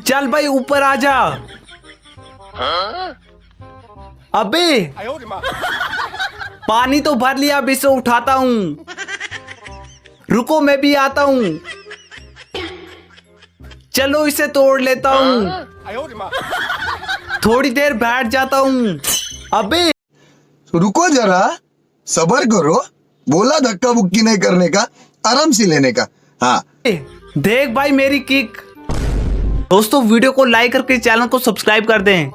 चल भाई ऊपर आ जा। अबे पानी तो भर लिया, अब इसे उठाता हूँ। रुको मैं भी आता हूँ। चलो इसे तोड़ लेता हूँ। थोड़ी देर बैठ जाता हूँ। अबे रुको जरा, सबर करो। बोला धक्का बुक्की नहीं करने का, आराम से लेने का। हाँ देख भाई मेरी किक। दोस्तों वीडियो को लाइक करके चैनल को सब्सक्राइब कर दें।